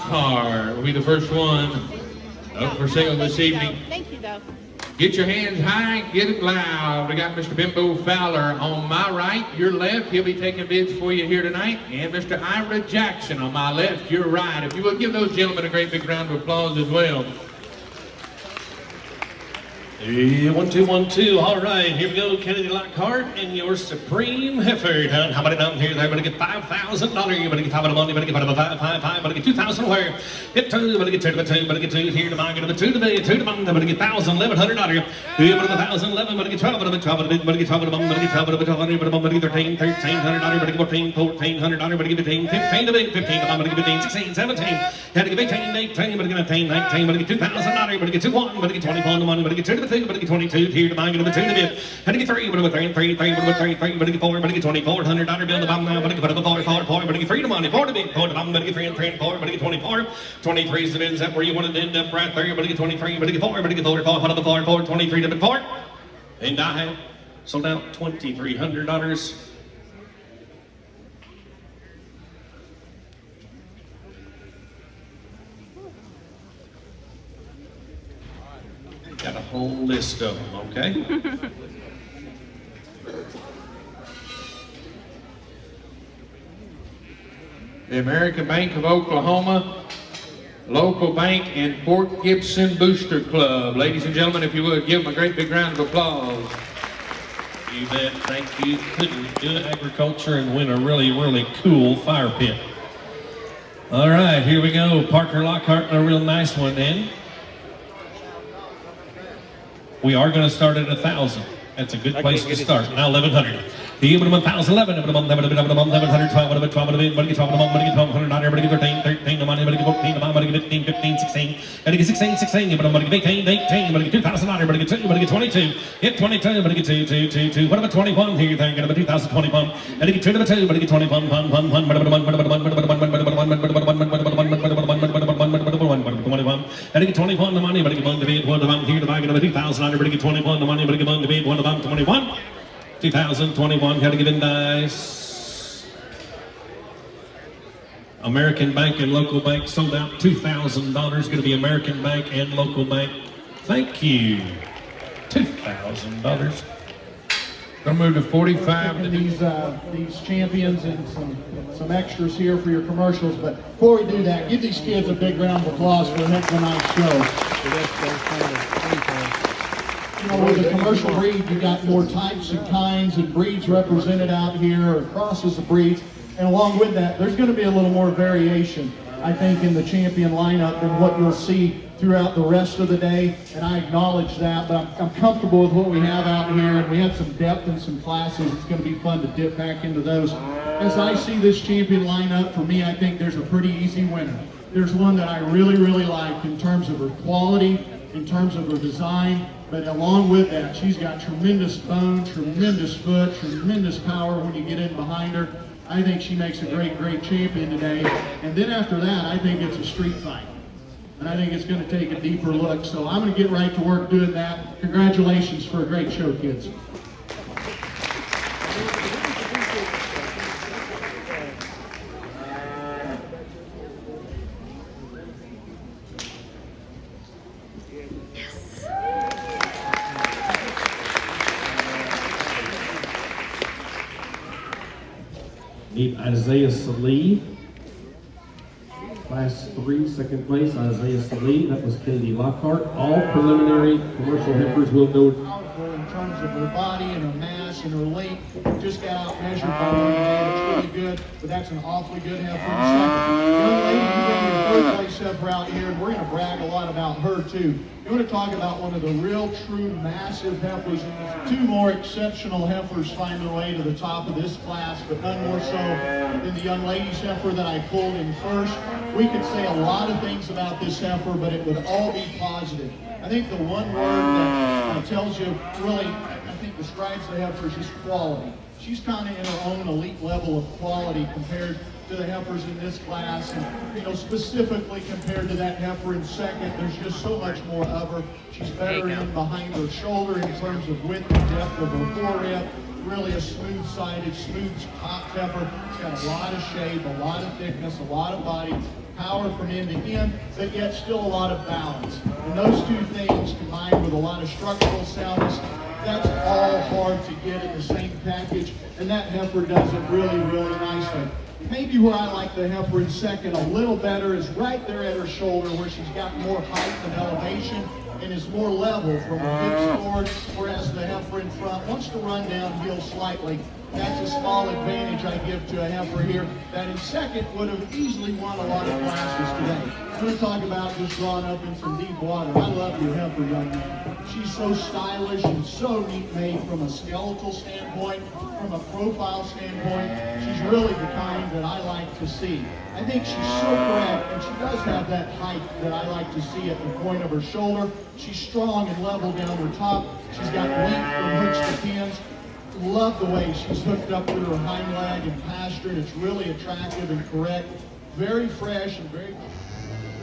Lockhart will be the first one up for sale this evening. Thank you, though. Get your hands high, get it loud. We got Mr. Bimbo Fowler on my right, your left. He'll be taking bids for you here tonight. And Mr. Ira Jackson on my left, your right. If you would give those gentlemen a great big round of applause as well. Hey, 1, 2, 1, 2. All right, here we go. Kennedy Lockhart and your Supreme Heifer. How about it down here? They're going to get $5,000. You're going to get top of the money. You're going to get 5, 5, 5. You're going to get 2,000 where? Get 2. You're going to get 2 to 2. You're going to get 2 here to mine. You're going to get 2 to me. 2 to mine. You're going to get $1,000, $1,100. You're going to get 1,000, 11. You're going to get 12. You're going to get 12. You're going to get 12. You're going to get 12. You're going to get 12. You're going to get 13, $1,300. You're going to get 14, $1,400. You're going to get 15, 15 to me. 15 to mine. You're going to get 15, 16, 17. You're going to get 18, 18. You're going to get 19, 19. You're going to get $2,000. You're going to get 2, 1. You're going to get 20 to money. You're going to get 2 to the 2. You're going to get 22. Here to mine, going to 2 to bid. How to get 3, but 3, 3, 3, but 3, 3, but get 4, but get $2,400 bill the bottom now, but get 4, but get 3 to money, 4 to bid, 4 to bottom, but get 3 and 3 and 4, but get 24, 23 is the bid, is that where you want to end up right there, but get 23, but get 4, but get 4, 4, 23 to bid 4, and I have sold out $2,300. Got a whole list of them, okay? The American Bank of Oklahoma, local bank, and Fort Gibson Booster Club. Ladies and gentlemen, if you would, give them a great big round of applause. You bet. Thank you. Couldn't do agriculture and win a really, really cool fire pit. All right, here we go. Parker Lockhart and a real nice one then. We are going to start at 1,000. That's a good place to start. Now 1,100. The 1,011, 1112, 12, 13, 13, the money, 14, 15, 15, 16, 16, 16, you better get 18, 18, you get 2,000, you better get 2, you better get 22, get 22, you better get 2, 2, 2, 2, what about 21 here, you're going to 2,021, and you get 2 to the 2, you better get 21, 1, 1, 1, 1, 1, 1, 1, 1, 21, and you get 21, the money, but you get 1 to bid, 1 to 1 here to buy, 2,000, you better get 21, the money, but you get 1 to bid, 1 to 1, 21. 2021, got to get in dice. American Bank and local bank sold out $2,000. Going to be American Bank and local bank. Thank you. $2,000. Gonna move to 45. And these champions and some extras here for your commercials. But before we do that, give these kids a big round of applause for a heck of a nice show. You know, with a commercial breed, you got more types and kinds and breeds represented out here, or crosses of breeds. And along with that, there's going to be a little more variation, I think, in the champion lineup than what you'll see throughout the rest of the day. And I acknowledge that, but I'm comfortable with what we have out here, and we have some depth and some classes. It's going to be fun to dip back into those. As I see this champion lineup, for me, I think there's a pretty easy winner. There's one that I really, really like in terms of her quality, in terms of her design. But along with that, she's got tremendous bone, tremendous foot, tremendous power when you get in behind her. I think she makes a great, great champion today. And then after that, I think it's a street fight. And I think it's going to take a deeper look. So I'm going to get right to work doing that. Congratulations for a great show, kids. Need Isaiah Salee. Class 3, second place, Isaiah Salee. That was Kennedy Lockhart. All preliminary commercial heifers will go. Powerful in terms of her body and her mass and her weight. Just got out measured by one today. It's really good, but that's an awfully good heifer. Young lady, you got your third place heifer out here, and we're going to brag a lot about her too. You want to talk about one of the real, true, massive heifers. 2 more exceptional heifers find their way to the top of this class, but none more so than the young lady's heifer that I pulled in first. We could say a lot of things about this heifer, but it would all be positive. I think the one word that tells you really, I think describes the heifer is just quality. She's kind of in her own elite level of quality compared to the heifers in this class, and you know, specifically compared to that heifer in second, there's just so much more of her. She's better in behind her shoulder in terms of width and depth of her forehead. Really a smooth-sided, smooth top heifer. She's got a lot of shape, a lot of thickness, a lot of body. power from end to end, but yet still a lot of balance. And those two things combined with a lot of structural soundness, that's all hard to get in the same package, and that heifer does it really, really nicely. Maybe where I like the heifer in second a little better is right there at her shoulder where she's got more height and elevation and is more level from her hips forward, whereas the heifer in front wants to run downhill slightly. That's a small advantage I give to a heifer here that in second would have easily won a lot of classes today. I'm going to talk about just drawn up in some deep water. I love your heifer, young man. She's so stylish and so neat made from a skeletal standpoint, from a profile standpoint. She's really the kind that I like to see. I think she's so correct, and she does have that height that I like to see at the point of her shoulder. She's strong and level down her top. She's got length from hooks to pins. Love the way she's hooked up through her hind leg and pastured. It's really attractive and correct. Very fresh and very...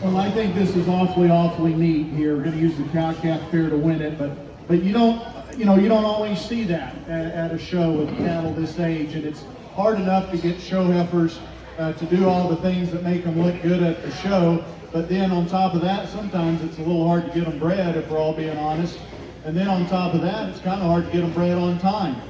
Well, I think this is awfully neat here. We're going to use the cow-calf pair to win it, but you don't always see that at a show with cattle this age, and it's hard enough to get show heifers to do all the things that make them look good at the show, but then on top of that, sometimes it's a little hard to get them bred, if we're all being honest, and then on top of that, it's kind of hard to get them bred on time.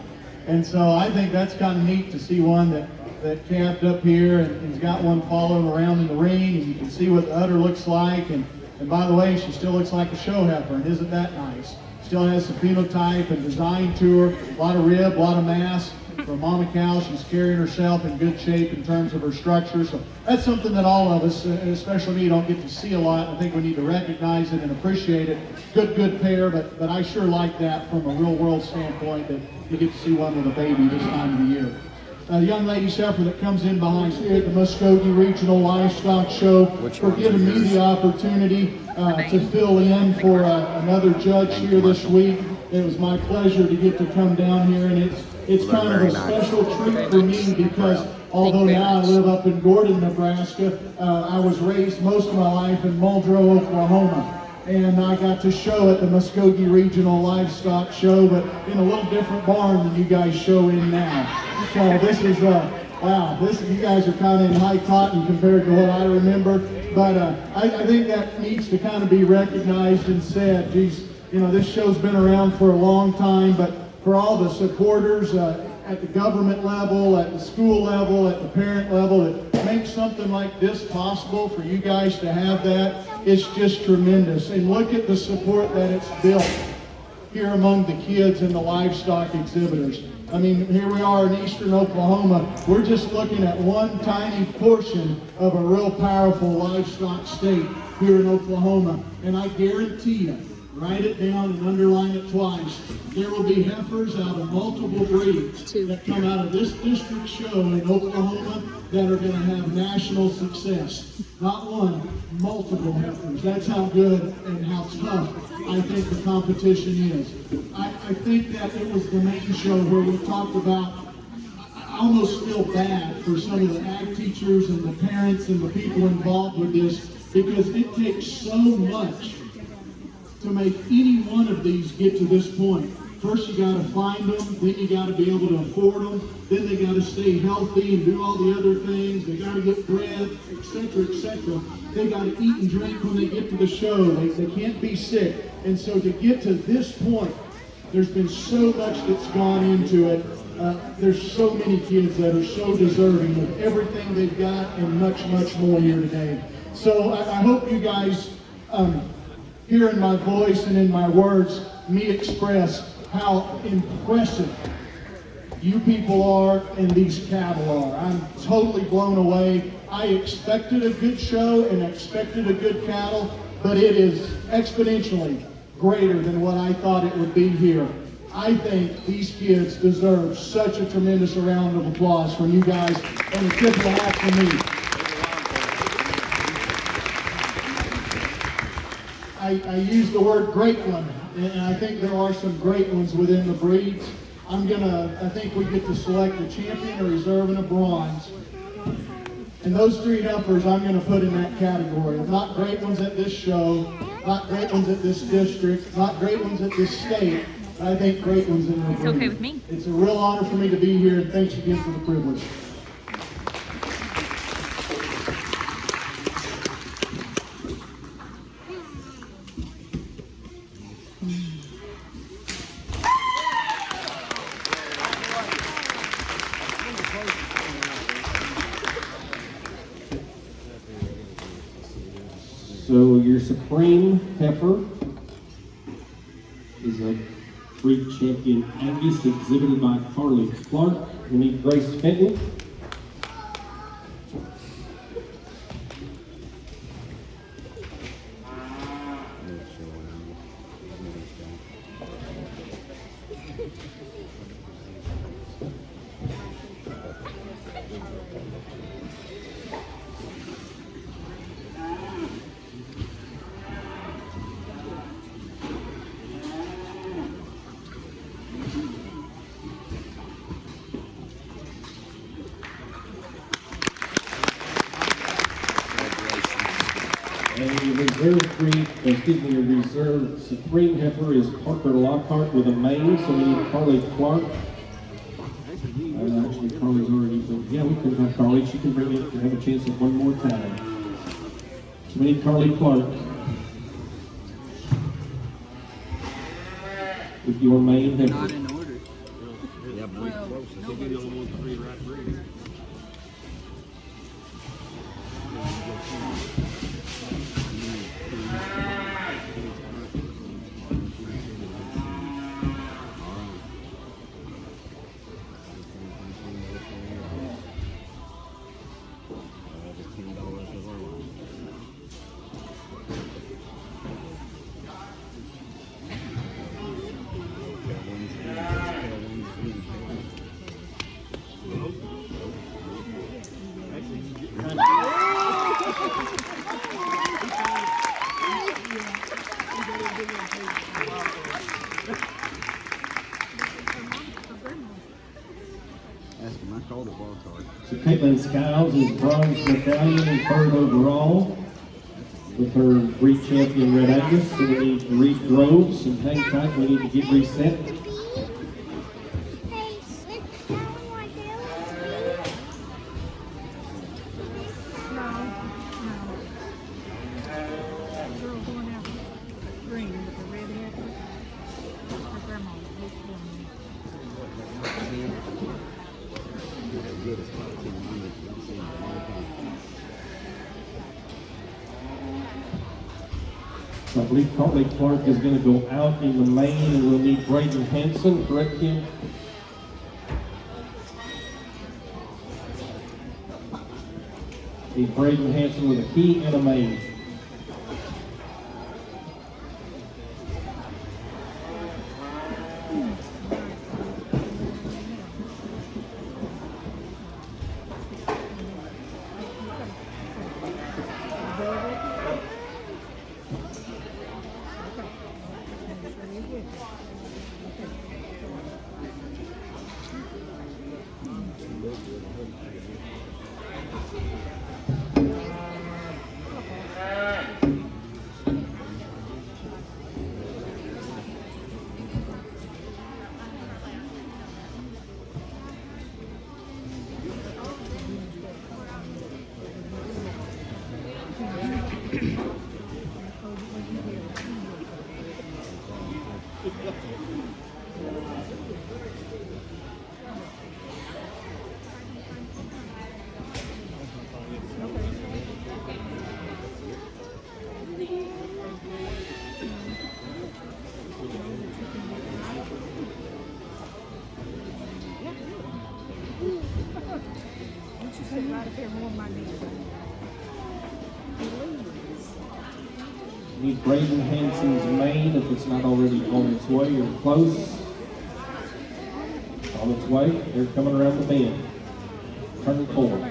And so I think that's kind of neat to see one that calved up here and has got one following around in the ring, and you can see what the udder looks like. And by the way, she still looks like a show heifer, and isn't that nice? Still has some phenotype and design to her, a lot of rib, a lot of mass. For a mama cow, she's carrying herself in good shape in terms of her structure. So that's something that all of us, especially me, don't get to see a lot. I think we need to recognize it and appreciate it. Good pair, but I sure like that from a real world standpoint, that you get to see one with a baby this time of the year. A young lady heifer that comes in behind here at the Muskogee Regional Livestock Show for giving me the opportunity to fill in for another judge here this week. It was my pleasure to get to come down here, and it's kind of a special treat for me because although now I live up in Gordon, Nebraska, I was raised most of my life in Muldrow, Oklahoma. And I got to show at the Muskogee Regional Livestock Show, but in a little different barn than you guys show in now. So this is, wow, you guys are kind of in high cotton compared to what I remember. But I think that needs to kind of be recognized and said, geez, this show's been around for a long time, but for all the supporters at the government level, at the school level, at the parent level, that makes something like this possible for you guys to have that, it's just tremendous. And look at the support that it's built here among the kids and the livestock exhibitors. I mean, here we are in eastern Oklahoma. We're just looking at one tiny portion of a real powerful livestock state here in Oklahoma. And I guarantee you, write it down and underline it twice, there will be heifers out of multiple breeds that come out of this district show in Oklahoma that are going to have national success. Not one, multiple heifers. That's how good and how tough I think the competition is. I think that it was the main show where we talked about, I almost feel bad for some of the ag teachers and the parents and the people involved with this, because it takes so much to make any one of these get to this point. First you got to find them, then you got to be able to afford them, then they got to stay healthy and do all the other things, they got to get bred, etc., etc. They got to eat and drink when they get to the show, they can't be sick. And so to get to this point, there's been so much that's gone into it. There's so many kids that are so deserving of everything they've got and much more here today. So I hope you guys, hearing my voice and in my words, me express how impressive you people are and these cattle are. I'm totally blown away. I expected a good show and expected a good cattle, but it is exponentially greater than what I thought it would be here. I think these kids deserve such a tremendous round of applause from you guys, and a tip of the hat from me. I use the word great one, and I think there are some great ones within the breeds. I think we get to select a champion, a reserve, and a bronze. And those three heifers I'm going to put in that category. Not great ones at this show, not great ones at this district, not great ones at this state, but I think great ones in the breed. It's okay with me. It's a real honor for me to be here, and thanks again for the privilege. So your Supreme Heifer is a breed champion Angus exhibited by Carly Clark. We need Grace Fenton. And your reserve breed, your reserve Supreme Heifer is Parker Lockhart with a mane, so we need Carly Clark. Actually, Carly's already, yeah, we can have Carly. She can bring it to have a chance at one more time. So we need Carly Clark with your mane heifer. Not in order. Yeah, boy, close. I think you're the only one with three right breeds. Ask him, I called it ball card. So Caitlin Skiles is bronze medallion and third overall with her breed champion Red Angus. So we need Reed Groves and hang tight. We need to get reset. So I believe Carly Clark is going to go out in the main, and we'll need Braden Hanson, correct him? Need Braden Hanson with a key and a main. Need Braden Hanson's mane if it's not already on its way or close. On its way, they're coming around the bend. Turning forward.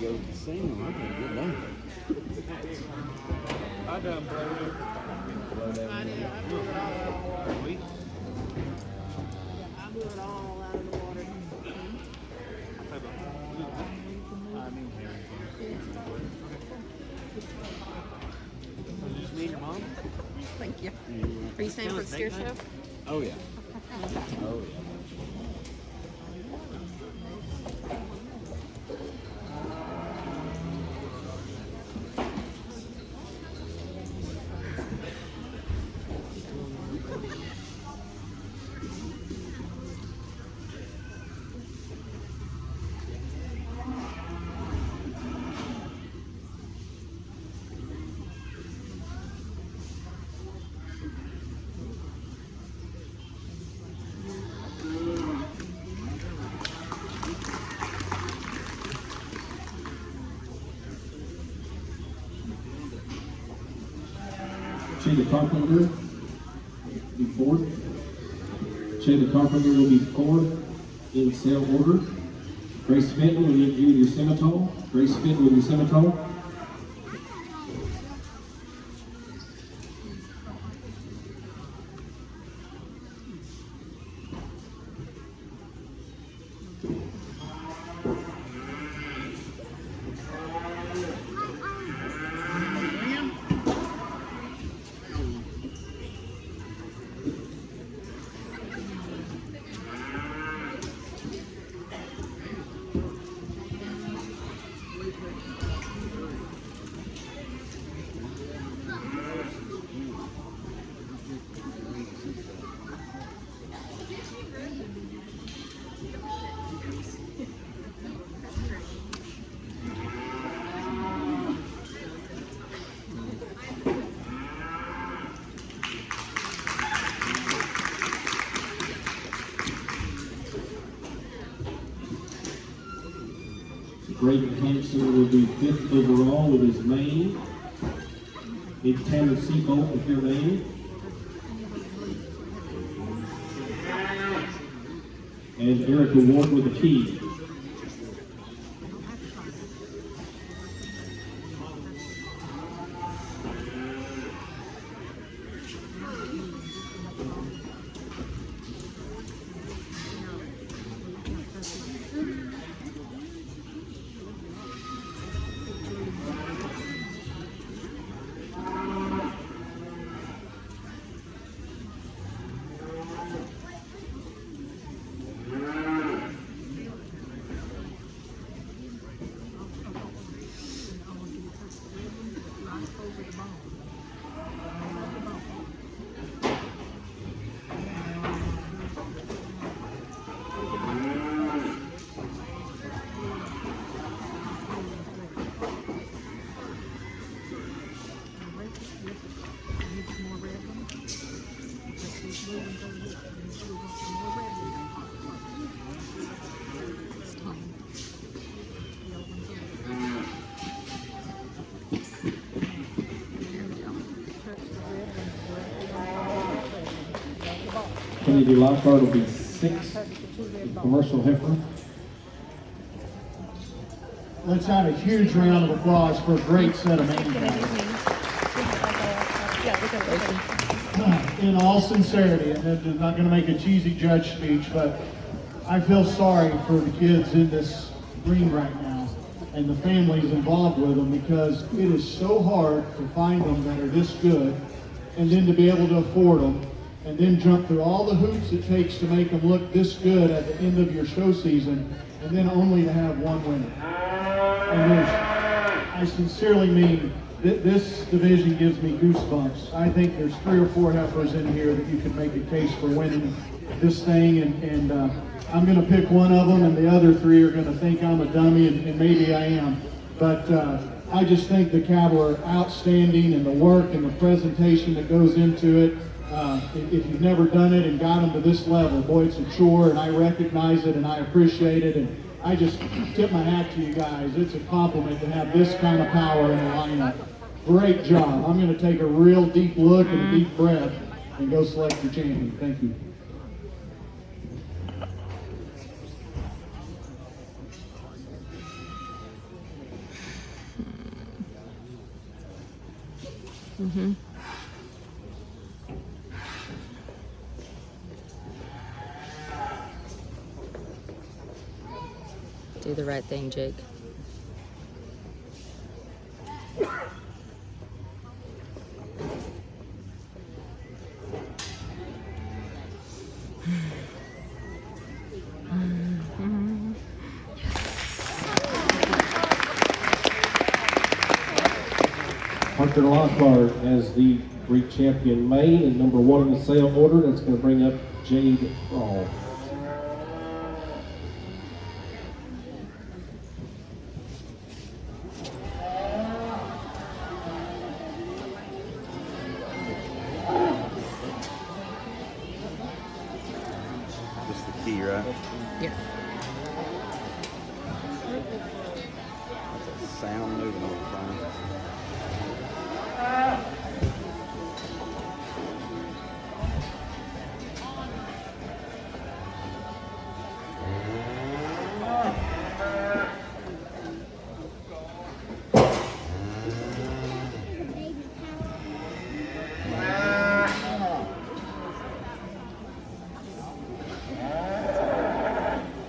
Go to the same. I can't get down. I done blowed it. I did. I blew it all out. I blew it all out of the water. Just me and your mom? Thank you. Are you staying for the steer show? Oh yeah. Oh yeah. Shayla Carpenter be fourth. Shayla Carpenter will be fourth in sale order. Grace Fenton will give you your Semitole. Grace Fenton with your Semitole. Braden Hanson will be fifth overall with his mane. It's Tanner Seabolt with your mane. And Erica Ward with the key. Kennedy Lockhart will be sixth, commercial heifer. Let's have a huge round of applause for a great set of main guys. In all sincerity, and I'm not going to make a cheesy judge speech, but I feel sorry for the kids in this ring right now and the families involved with them, because it is so hard to find them that are this good and then to be able to afford them and then jump through all the hoops it takes to make them look this good at the end of your show season, and then only to have one winner. And I sincerely mean, this division gives me goosebumps. I think there's 3 or 4 heifers in here that you could make a case for winning this thing, and I'm going to pick one of them, and the other 3 are going to think I'm a dummy, and maybe I am. But I just think the cattle are outstanding, and the work and the presentation that goes into it. If you've never done it and got them to this level, boy, it's a chore, and I recognize it and I appreciate it, and I just tip my hat to you guys. It's a compliment to have this kind of power in the lineup. Great job. I'm going to take a real deep look and a deep breath and go select your champion. Thank you. Do the right thing, Jake. Hunter Lockhart as the Greek champion May and number 1 in the sale order. That's going to bring up Jade Ball. This is the key, right? Yes. That's a sound moving all the time.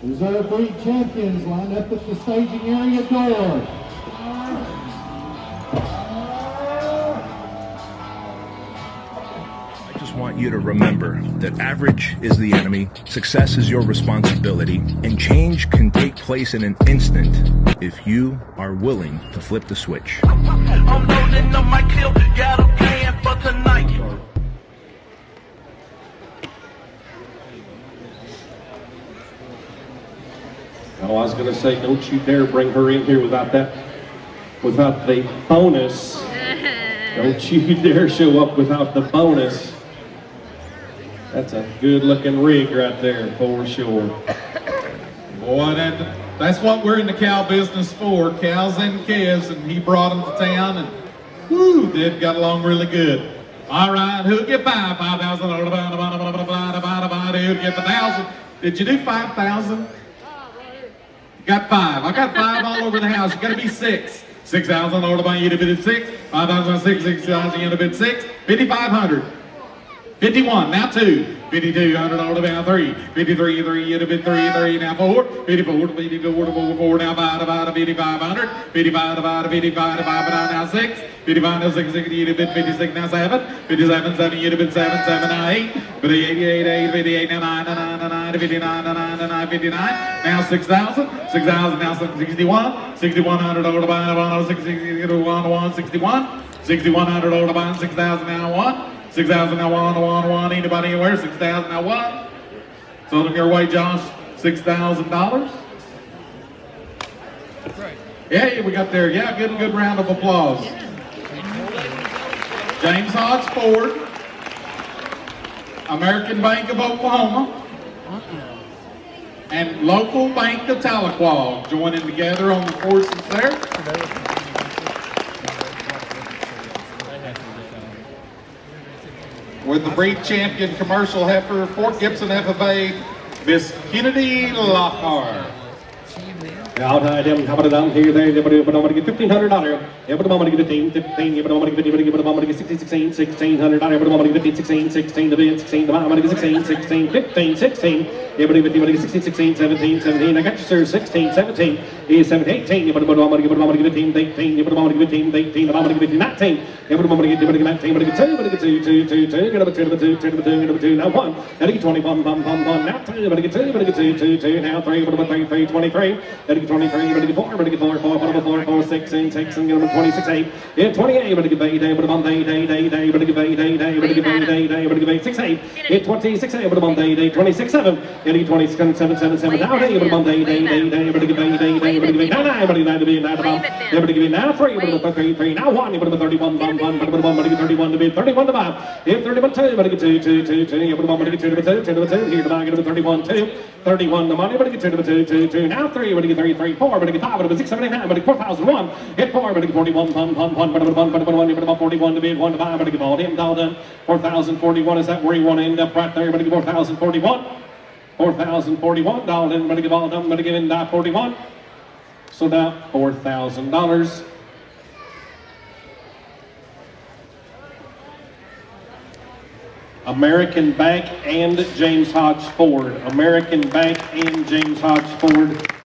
Reserve breed champions lined up at the staging area door. I just want you to remember that average is the enemy, success is your responsibility, and change can take place in an instant if you are willing to flip the switch. I'm loading up my kill, got a plan for tonight. Oh, I was going to say, don't you dare bring her in here without the bonus. Don't you dare show up without the bonus. That's a good looking rig right there for sure. Boy, that's what we're in the cow business for, cows and calves, and he brought them to town, and whoo, they got along really good. All right, who'll get 5,000? Who'll get 1,000? Did you do 5,000? Got 5. I got 5 all over the house. You got to be 6. 6,000 over by you to bid 6. 5,000 6. 6,000 you to bid 6. 5,500. 51. Now 2. 5,200 over by 3. 53. 3 you to bid 3. 3 now 4. 54. 54 to 4. Now 5 divided 5,500. 55 divided 55 divided now 6. 55 now 6. 60 you to bid 56 now 7. 57 7 you to bid 7. 7 now 8. 58 8. 58 now 9 9 9 59 9 9 59. Now 6,000. 6,000 now 61. 6,100 over by 61 61. 6,100 over by 6,000 now 1. 6,000 now 1. Anybody anywhere? 6,000 now 1. So them your way, Josh. $6,000. Yeah, we got there. Yeah, good round of applause. James Hodge Ford, American Bank of Oklahoma, and Local Bank of Tahlequah joining together on the forces there. With the breed champion commercial heifer, Fort Gibson FFA, Miss Kennedy Lockhart. Out high, them, how about it down here, there, but I'm going to get $1,500. Yeah, but I'm going to get 15, yeah, but I'm going to get 16, $1,600. But I'm going to get 15, 16 to bid, 16 to buy, I'm going to get 16, 15, 16. Yeah, but I'm going to get 16, 17. I got you, sir, 16, 17, 18. Yeah, but I'm going to get 15, 18. Yeah, but I'm going to get 15, 18. I'm going to get 19. Yeah, but I'm going to get 19. I'm going to get 2. I'm going to get 2. Get up 2. Now 1. Now get 21. Now 2. I'm going to get 2. I'm going to get 2. Now 3. I'm going to get 3. 23. 23, you're going to get 4, I'm going to get 4, 16, get them 26, 8, yeah, 28, you're going to get 8, you're going to get 8, you're going to get 8, you're going to get 8, you're going to get 6, 8, yeah, 26, 8, you're going to get 8, 26, 7, you're going to get 27, 7, down, you're going to get 8, you're going to get 8, you're going to get 8, 9, you're going to get 9, you're going to get 9, 3, you're going to get 3, now 1, you're going to get 31, 1, you're going to get 31 to bid, 31 to buy, yeah, 31, 2, you're going to get 2, you're going to get 2 to 2, here to buy, you're going to get 31, 2, 31 the money, you're going to get 2, now 3, you're going to get 3, 4, you're going to get 5, 6, 7, 8, 9, but 4,001. Hit 4, but 41, 1, but 41 to bid, 1 to buy, but all him done. 4,041, is that where you want to end up right there? But 4,041. 4,041, Dalton, but give all done, but give in 41. So now $4,000. American Bank and James Hodge Ford. American Bank and James Hodge Ford.